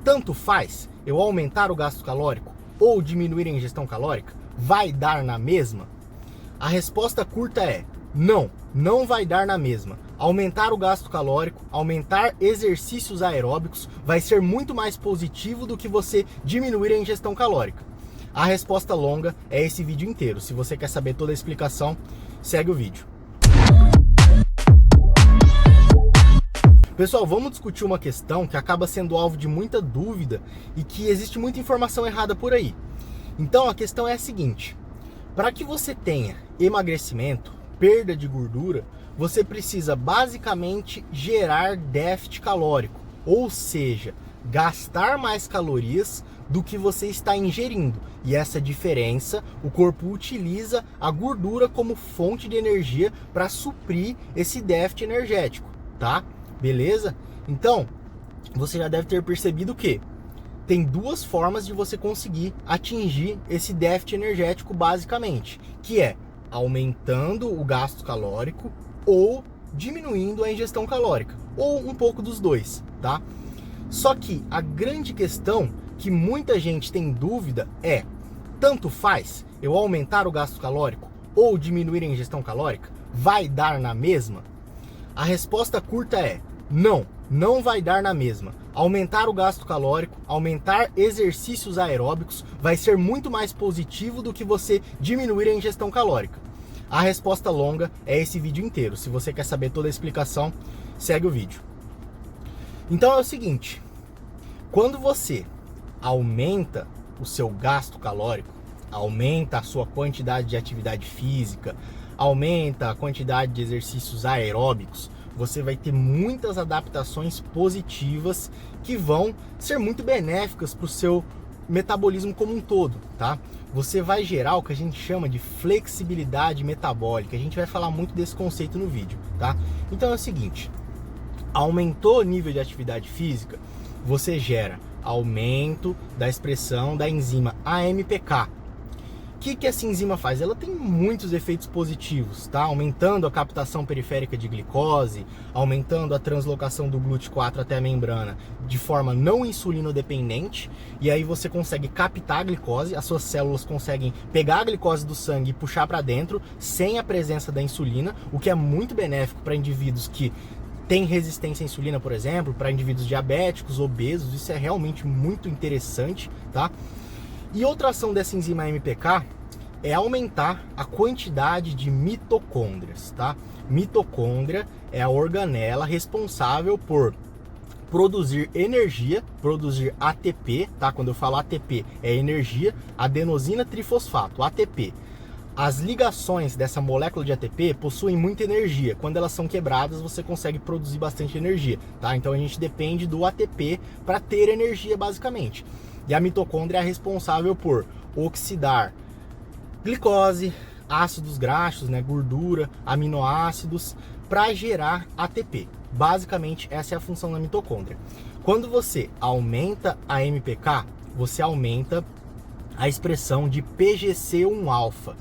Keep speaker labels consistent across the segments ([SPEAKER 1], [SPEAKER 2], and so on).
[SPEAKER 1] tanto faz eu aumentar o gasto calórico ou diminuir a ingestão calórica? Vai dar na mesma? A resposta curta é não, não vai dar na mesma. Aumentar o gasto calórico, aumentar exercícios aeróbicos vai ser muito mais positivo do que você diminuir a ingestão calórica. A resposta longa é esse vídeo inteiro. Se você quer saber toda a explicação, segue o vídeo. Pessoal, vamos discutir uma questão que acaba sendo alvo de muita dúvida e que existe muita informação errada por aí. Então a questão é a seguinte: para que você tenha emagrecimento, perda de gordura, você precisa basicamente gerar déficit calórico, ou seja, gastar mais calorias do que você está ingerindo. E essa diferença, o corpo utiliza a gordura como fonte de energia para suprir esse déficit energético, tá? Beleza? Então, você já deve ter percebido que tem duas formas de você conseguir atingir esse déficit energético basicamente, que é aumentando o gasto calórico ou diminuindo a ingestão calórica, ou um pouco dos dois, tá? Só que a grande questão que muita gente tem dúvida é: tanto faz eu aumentar o gasto calórico ou diminuir a ingestão calórica? Vai dar na mesma? A resposta curta é não, não vai dar na mesma. Aumentar o gasto calórico, aumentar exercícios aeróbicos vai ser muito mais positivo do que você diminuir a ingestão calórica. A resposta longa é esse vídeo inteiro. Se você quer saber toda a explicação, segue o vídeo. Então é o seguinte: quando você aumenta o seu gasto calórico, aumenta a sua quantidade de atividade física, aumenta a quantidade de exercícios aeróbicos, você vai ter muitas adaptações positivas que vão ser muito benéficas para o seu metabolismo como um todo, tá? Você vai gerar o que a gente chama de flexibilidade metabólica. A gente vai falar muito desse conceito no vídeo, tá? Então é o seguinte: aumentou o nível de atividade física, você gera aumento da expressão da enzima AMPK. O que essa enzima faz? Ela tem muitos efeitos positivos, tá? Aumentando a captação periférica de glicose, aumentando a translocação do GLUT4 até a membrana de forma não insulinodependente, e aí você consegue captar a glicose, as suas células conseguem pegar a glicose do sangue e puxar para dentro sem a presença da insulina, o que é muito benéfico para indivíduos que têm resistência à insulina, por exemplo, para indivíduos diabéticos, obesos. Isso é realmente muito interessante, tá? E outra ação dessa enzima AMPK é aumentar a quantidade de mitocôndrias, tá? Mitocôndria é a organela responsável por produzir energia, produzir ATP, tá? Quando eu falo ATP, é energia, adenosina trifosfato, ATP. As ligações dessa molécula de ATP possuem muita energia. Quando elas são quebradas, você consegue produzir bastante energia, tá? Então a gente depende do ATP para ter energia, basicamente. E a mitocôndria é responsável por oxidar glicose, ácidos graxos, né, gordura, aminoácidos, para gerar ATP. Basicamente, essa é a função da mitocôndria. Quando você aumenta a MPK, você aumenta a expressão de PGC1-alfa.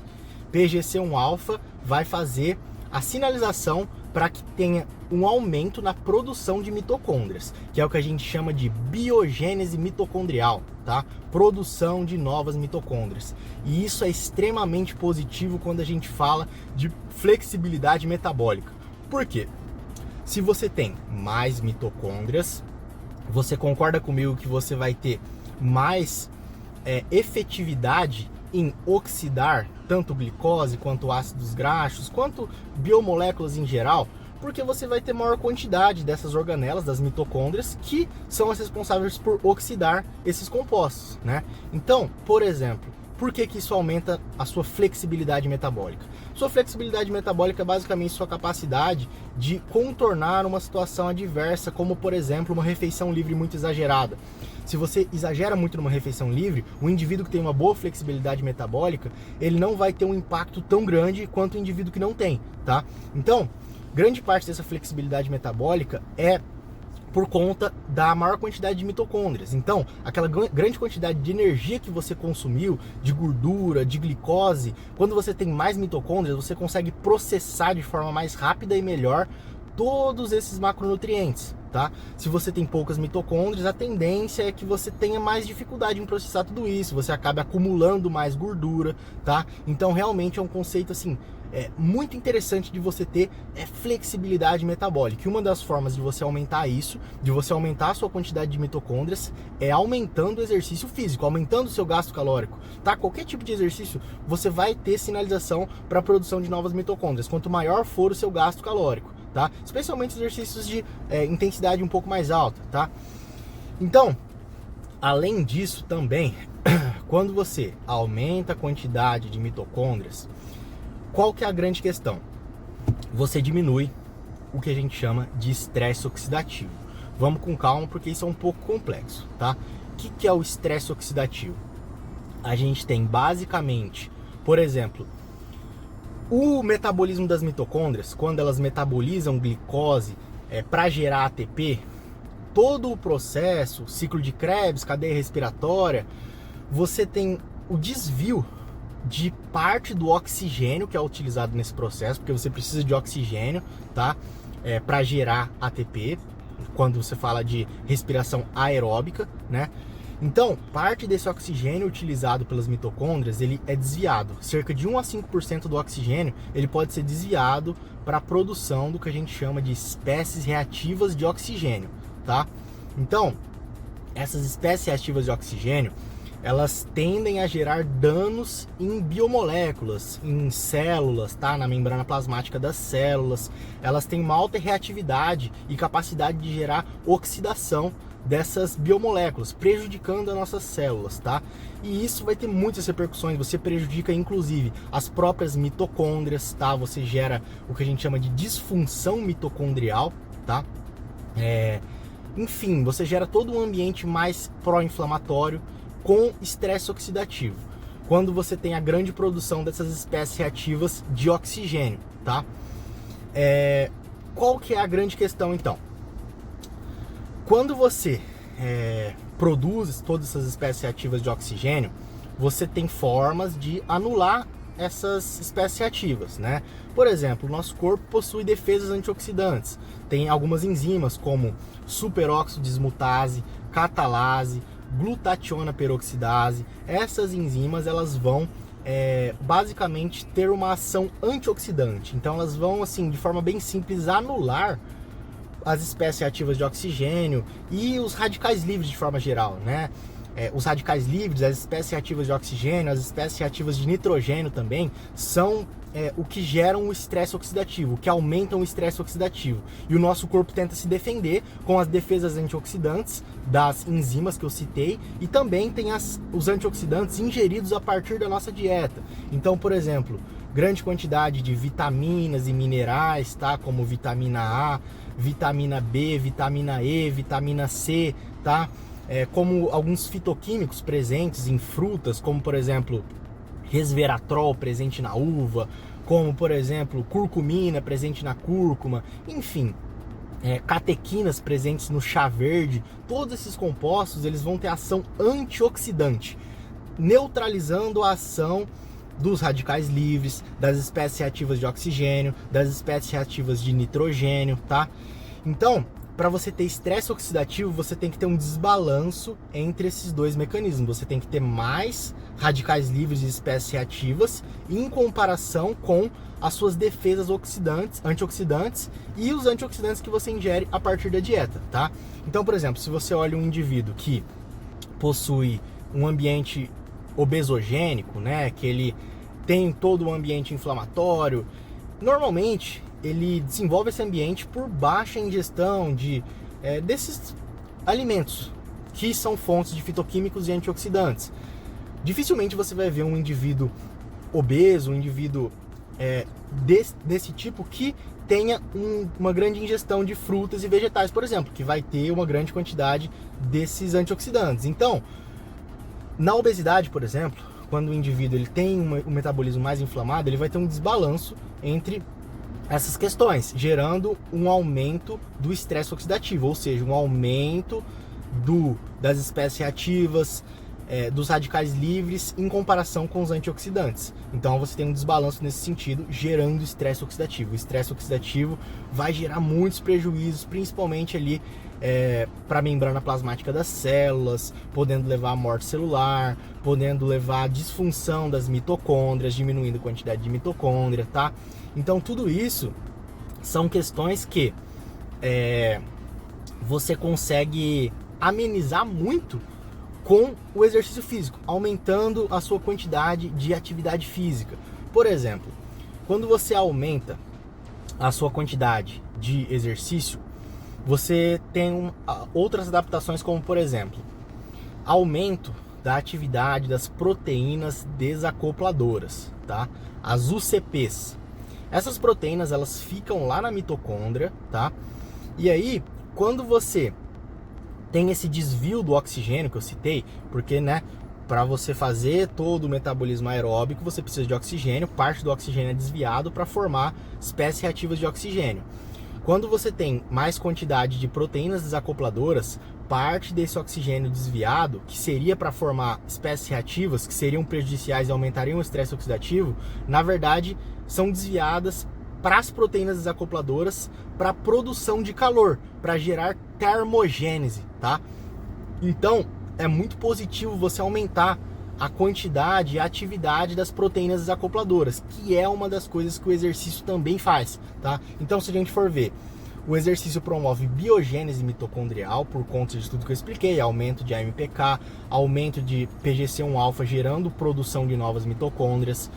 [SPEAKER 1] PGC1-alfa vai fazer a sinalização para que tenha um aumento na produção de mitocôndrias, que é o que a gente chama de biogênese mitocondrial, tá? Produção de novas mitocôndrias. E isso é extremamente positivo quando a gente fala de flexibilidade metabólica. Por quê? Se você tem mais mitocôndrias, você concorda comigo que você vai ter mais efetividade em oxidar tanto glicose, quanto ácidos graxos, quanto biomoléculas em geral, porque você vai ter maior quantidade dessas organelas, das mitocôndrias, que são as responsáveis por oxidar esses compostos, né? Então, por exemplo, por que isso aumenta a sua flexibilidade metabólica? Sua flexibilidade metabólica é basicamente sua capacidade de contornar uma situação adversa, como por exemplo uma refeição livre muito exagerada. Se você exagera muito numa refeição livre, o indivíduo que tem uma boa flexibilidade metabólica, ele não vai ter um impacto tão grande quanto o indivíduo que não tem, tá? Então, grande parte dessa flexibilidade metabólica é por conta da maior quantidade de mitocôndrias. Então, aquela grande quantidade de energia que você consumiu, de gordura, de glicose, quando você tem mais mitocôndrias, você consegue processar de forma mais rápida e melhor todos esses macronutrientes, tá? Se você tem poucas mitocôndrias, a tendência é que você tenha mais dificuldade em processar tudo isso, você acabe acumulando mais gordura, tá? Então realmente é um conceito assim, muito interessante de você ter flexibilidade metabólica. E uma das formas de você aumentar isso, de você aumentar a sua quantidade de mitocôndrias, é aumentando o exercício físico, aumentando o seu gasto calórico, tá? Qualquer tipo de exercício, você vai ter sinalização para a produção de novas mitocôndrias, quanto maior for o seu gasto calórico, tá? Especialmente exercícios de intensidade um pouco mais alta, tá? Então, além disso também, quando você aumenta a quantidade de mitocôndrias, qual que é a grande questão? Você diminui o que a gente chama de estresse oxidativo. Vamos com calma, porque isso é um pouco complexo, tá? O que é o estresse oxidativo? A gente tem basicamente, por exemplo, o metabolismo das mitocôndrias, quando elas metabolizam glicose para gerar ATP, todo o processo, ciclo de Krebs, cadeia respiratória, você tem o desvio de parte do oxigênio que é utilizado nesse processo, porque você precisa de oxigênio, tá? Para gerar ATP, quando você fala de respiração aeróbica, né? Então, parte desse oxigênio utilizado pelas mitocôndrias, ele é desviado. Cerca de 1 a 5% do oxigênio, ele pode ser desviado para a produção do que a gente chama de espécies reativas de oxigênio, tá? Então, essas espécies reativas de oxigênio, elas tendem a gerar danos em biomoléculas, em células, tá? Na membrana plasmática das células. Elas têm uma alta reatividade e capacidade de gerar oxidação dessas biomoléculas, prejudicando as nossas células, tá? E isso vai ter muitas repercussões. Você prejudica inclusive as próprias mitocôndrias, tá? Você gera o que a gente chama de disfunção mitocondrial, tá? Enfim, você gera todo um ambiente mais pró-inflamatório com estresse oxidativo, quando você tem a grande produção dessas espécies reativas de oxigênio, tá? Qual que é a grande questão então? Quando você produz todas essas espécies reativas de oxigênio, você tem formas de anular essas espécies reativas, né? Por exemplo, o nosso corpo possui defesas antioxidantes. Tem algumas enzimas como superóxido dismutase, catalase, glutationa peroxidase. Essas enzimas, elas vão basicamente ter uma ação antioxidante. Então elas vão, assim, de forma bem simples, anular as espécies reativas de oxigênio e os radicais livres de forma geral, né? Os radicais livres, as espécies reativas de oxigênio, as espécies reativas de nitrogênio também são o que geram o estresse oxidativo, o que aumentam o estresse oxidativo. E o nosso corpo tenta se defender com as defesas antioxidantes das enzimas que eu citei, e também tem os antioxidantes ingeridos a partir da nossa dieta. Então, por exemplo, grande quantidade de vitaminas e minerais, tá? Como vitamina A, vitamina B, vitamina E, vitamina C, tá? Como alguns fitoquímicos presentes em frutas, como por exemplo resveratrol presente na uva, como por exemplo curcumina presente na cúrcuma, enfim, catequinas presentes no chá verde. Todos esses compostos, eles vão ter ação antioxidante, neutralizando a ação dos radicais livres, das espécies reativas de oxigênio, das espécies reativas de nitrogênio, tá? Então, para você ter estresse oxidativo, você tem que ter um desbalanço entre esses dois mecanismos. Você tem que ter mais radicais livres de espécies reativas em comparação com as suas defesas antioxidantes e os antioxidantes que você ingere a partir da dieta, tá? Então, por exemplo, se você olha um indivíduo que possui um ambiente obesogênico, né, que ele tem todo um ambiente inflamatório, normalmente ele desenvolve esse ambiente por baixa ingestão desses alimentos que são fontes de fitoquímicos e antioxidantes. Dificilmente você vai ver um indivíduo obeso, um indivíduo desse tipo que tenha uma grande ingestão de frutas e vegetais, por exemplo, que vai ter uma grande quantidade desses antioxidantes. Então, na obesidade, por exemplo, quando o indivíduo ele tem um metabolismo mais inflamado, ele vai ter um desbalanço entre essas questões, gerando um aumento do estresse oxidativo, ou seja, um aumento das espécies reativas, dos radicais livres em comparação com os antioxidantes. Então você tem um desbalanço nesse sentido, gerando estresse oxidativo. O estresse oxidativo vai gerar muitos prejuízos, principalmente ali para a membrana plasmática das células, podendo levar à morte celular, podendo levar à disfunção das mitocôndrias, diminuindo a quantidade de mitocôndria, tá? Então tudo isso são questões que você consegue amenizar muito com o exercício físico, aumentando a sua quantidade de atividade física. Por exemplo, quando você aumenta a sua quantidade de exercício, você tem outras adaptações, como por exemplo, aumento da atividade das proteínas desacopladoras, tá? As UCPs. Essas proteínas, elas ficam lá na mitocôndria, tá? E aí, quando você tem esse desvio do oxigênio que eu citei, porque, né, para você fazer todo o metabolismo aeróbico, você precisa de oxigênio, parte do oxigênio é desviado para formar espécies reativas de oxigênio. Quando você tem mais quantidade de proteínas desacopladoras, parte desse oxigênio desviado, que seria para formar espécies reativas, que seriam prejudiciais e aumentariam o estresse oxidativo, na verdade, são desviadas para as proteínas desacopladoras, para a produção de calor, para gerar termogênese, tá? Então, é muito positivo você aumentar a quantidade e a atividade das proteínas desacopladoras, que é uma das coisas que o exercício também faz, tá? Então, se a gente for ver, o exercício promove biogênese mitocondrial, por conta de tudo que eu expliquei, aumento de AMPK, aumento de PGC1-alfa, gerando produção de novas mitocôndrias.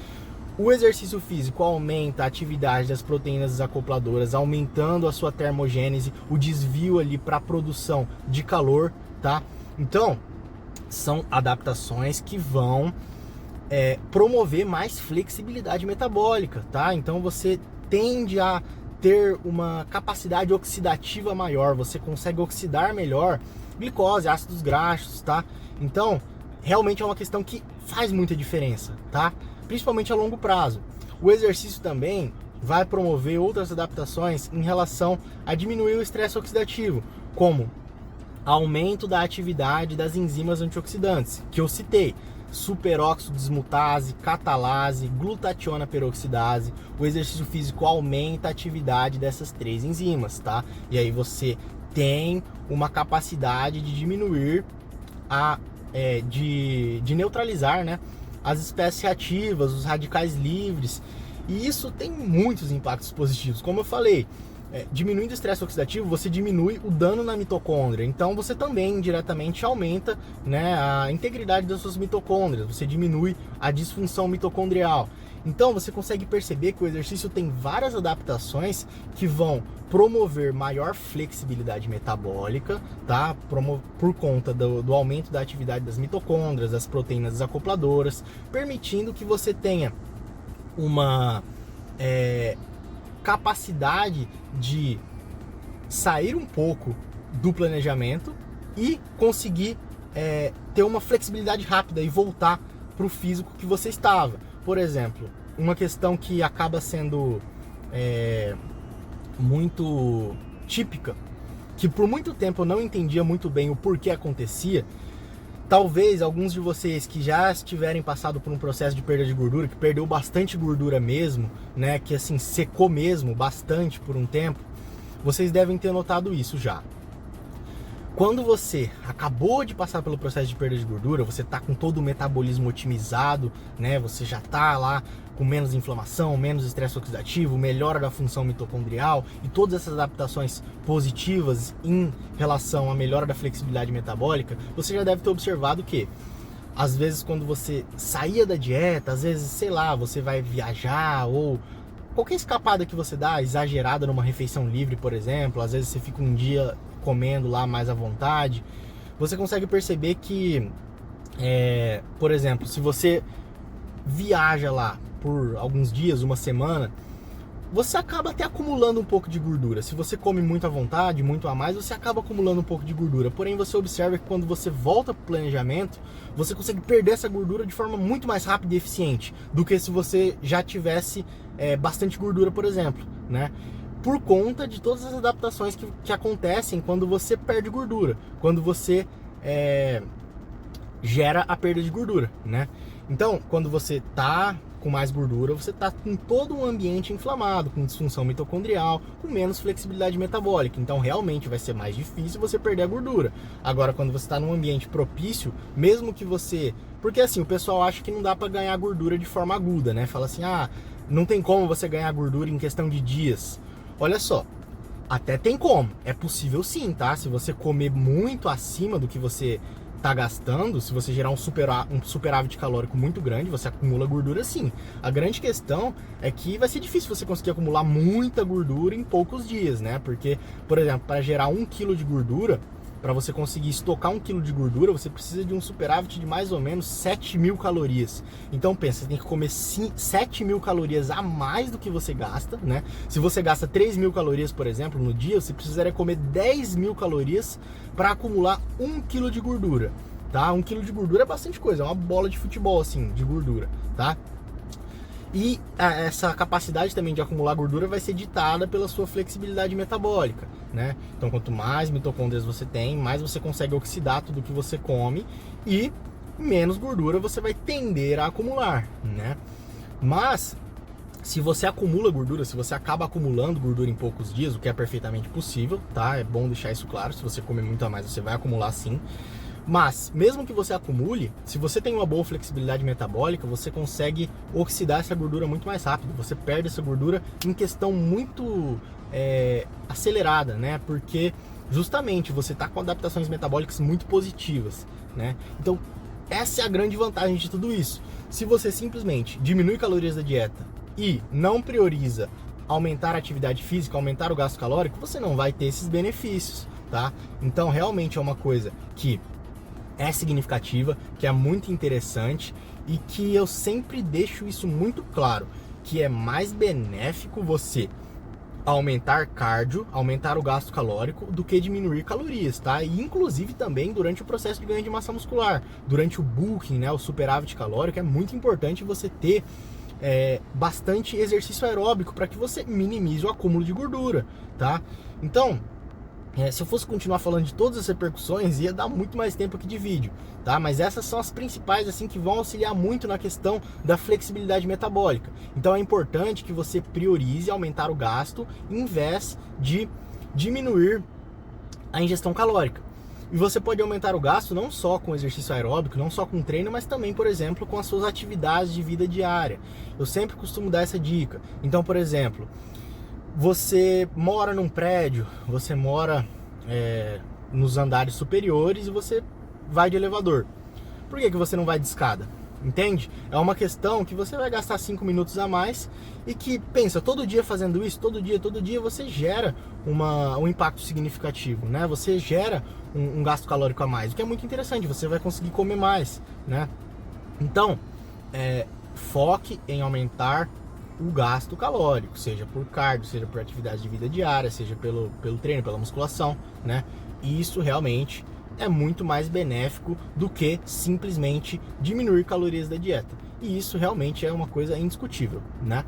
[SPEAKER 1] O exercício físico aumenta a atividade das proteínas desacopladoras, aumentando a sua termogênese, o desvio ali para a produção de calor, tá? Então, são adaptações que vão promover mais flexibilidade metabólica, tá? Então você tende a ter uma capacidade oxidativa maior, você consegue oxidar melhor glicose, ácidos graxos, tá? Então, realmente é uma questão que faz muita diferença, tá? Principalmente a longo prazo. O exercício também vai promover outras adaptações em relação a diminuir o estresse oxidativo, como aumento da atividade das enzimas antioxidantes, que eu citei, superóxido dismutase, catalase, glutationa peroxidase. O exercício físico aumenta a atividade dessas 3 enzimas, tá? E aí você tem uma capacidade de diminuir de neutralizar, né, as espécies reativas, os radicais livres, e isso tem muitos impactos positivos. Como eu falei, diminuindo o estresse oxidativo, você diminui o dano na mitocôndria, então você também indiretamente aumenta, né, a integridade das suas mitocôndrias, você diminui a disfunção mitocondrial. Então você consegue perceber que o exercício tem várias adaptações que vão promover maior flexibilidade metabólica, tá? Por conta do aumento da atividade das mitocôndrias, das proteínas desacopladoras, permitindo que você tenha uma capacidade de sair um pouco do planejamento e conseguir ter uma flexibilidade rápida e voltar para o físico que você estava. Por exemplo, uma questão que acaba sendo muito típica, que por muito tempo eu não entendia muito bem o porquê acontecia. Talvez alguns de vocês que já tiverem passado por um processo de perda de gordura, que perdeu bastante gordura mesmo, né, que assim secou mesmo bastante por um tempo, vocês devem ter notado isso já. Quando você acabou de passar pelo processo de perda de gordura, você está com todo o metabolismo otimizado, né? Você já está lá com menos inflamação, menos estresse oxidativo, melhora da função mitocondrial e todas essas adaptações positivas em relação à melhora da flexibilidade metabólica, você já deve ter observado que às vezes quando você saía da dieta, às vezes, sei lá, você vai viajar ou qualquer escapada que você dá, exagerada numa refeição livre, por exemplo, às vezes você fica um dia comendo lá mais à vontade, você consegue perceber que, por exemplo, se você viaja lá por alguns dias, uma semana, você acaba até acumulando um pouco de gordura. Se você come muito à vontade, muito a mais, você acaba acumulando um pouco de gordura. Porém, você observa que quando você volta para o planejamento, você consegue perder essa gordura de forma muito mais rápida e eficiente do que se você já tivesse bastante gordura, por exemplo, né? Por conta de todas as adaptações que acontecem quando você perde gordura, quando você gera a perda de gordura, né? Então, quando você tá com mais gordura, você tá com todo um ambiente inflamado, com disfunção mitocondrial, com menos flexibilidade metabólica. Então, realmente vai ser mais difícil você perder a gordura. Agora, quando você está num ambiente propício, mesmo que você... Porque assim, o pessoal acha que não dá para ganhar gordura de forma aguda, né? Fala assim, não tem como você ganhar gordura em questão de dias. Olha só, até tem como. É possível sim, tá? Se você comer muito acima do que você tá gastando, se você gerar um superávit calórico muito grande, você acumula gordura sim. A grande questão é que vai ser difícil você conseguir acumular muita gordura em poucos dias, né? Porque, por exemplo, para gerar 1 kg de gordura, para você conseguir estocar 1 kg de gordura, você precisa de um superávit de mais ou menos 7.000 calorias. Então pensa, você tem que comer 7.000 calorias a mais do que você gasta, né? Se você gasta 3.000 calorias, por exemplo, no dia, você precisaria comer 10.000 calorias para acumular 1 kg de gordura, tá? 1 kg de gordura é bastante coisa, é uma bola de futebol, assim, de gordura, tá? E essa capacidade também de acumular gordura vai ser ditada pela sua flexibilidade metabólica, né? Então, quanto mais mitocôndrias você tem, mais você consegue oxidar tudo que você come e menos gordura você vai tender a acumular, né? Mas, se você acumula gordura, se você acaba acumulando gordura em poucos dias, o que é perfeitamente possível, tá? É bom deixar isso claro, se você comer muito a mais, você vai acumular sim. Mas, mesmo que você acumule, se você tem uma boa flexibilidade metabólica, você consegue oxidar essa gordura muito mais rápido. Você perde essa gordura em questão muito acelerada, né? Porque justamente você está com adaptações metabólicas muito positivas, né? Então, essa é a grande vantagem de tudo isso. Se você simplesmente diminui calorias da dieta e não prioriza aumentar a atividade física, aumentar o gasto calórico, você não vai ter esses benefícios, tá? Então, realmente é uma coisa que é significativa, que é muito interessante e que eu sempre deixo isso muito claro, que é mais benéfico você aumentar cardio, aumentar o gasto calórico, do que diminuir calorias, tá? E inclusive também durante o processo de ganho de massa muscular, durante o bulking, né, o superávit calórico, é muito importante você ter bastante exercício aeróbico para que você minimize o acúmulo de gordura, tá? Então, se eu fosse continuar falando de todas as repercussões, ia dar muito mais tempo aqui de vídeo, tá? Mas essas são as principais, assim, que vão auxiliar muito na questão da flexibilidade metabólica. Então é importante que você priorize aumentar o gasto em vez de diminuir a ingestão calórica. E você pode aumentar o gasto não só com exercício aeróbico, não só com treino, mas também, por exemplo, com as suas atividades de vida diária. Eu sempre costumo dar essa dica. Então, por exemplo, você mora num prédio, você mora nos andares superiores e você vai de elevador. Por que você não vai de escada? Entende? É uma questão que você vai gastar 5 minutos a mais e que, pensa, todo dia fazendo isso, todo dia você gera um impacto significativo, né? Você gera um gasto calórico a mais, o que é muito interessante, você vai conseguir comer mais, né? Então, foque em aumentar o gasto calórico, seja por cardio, seja por atividade de vida diária, seja pelo treino, pela musculação, né? E isso realmente é muito mais benéfico do que simplesmente diminuir calorias da dieta. E isso realmente é uma coisa indiscutível, né?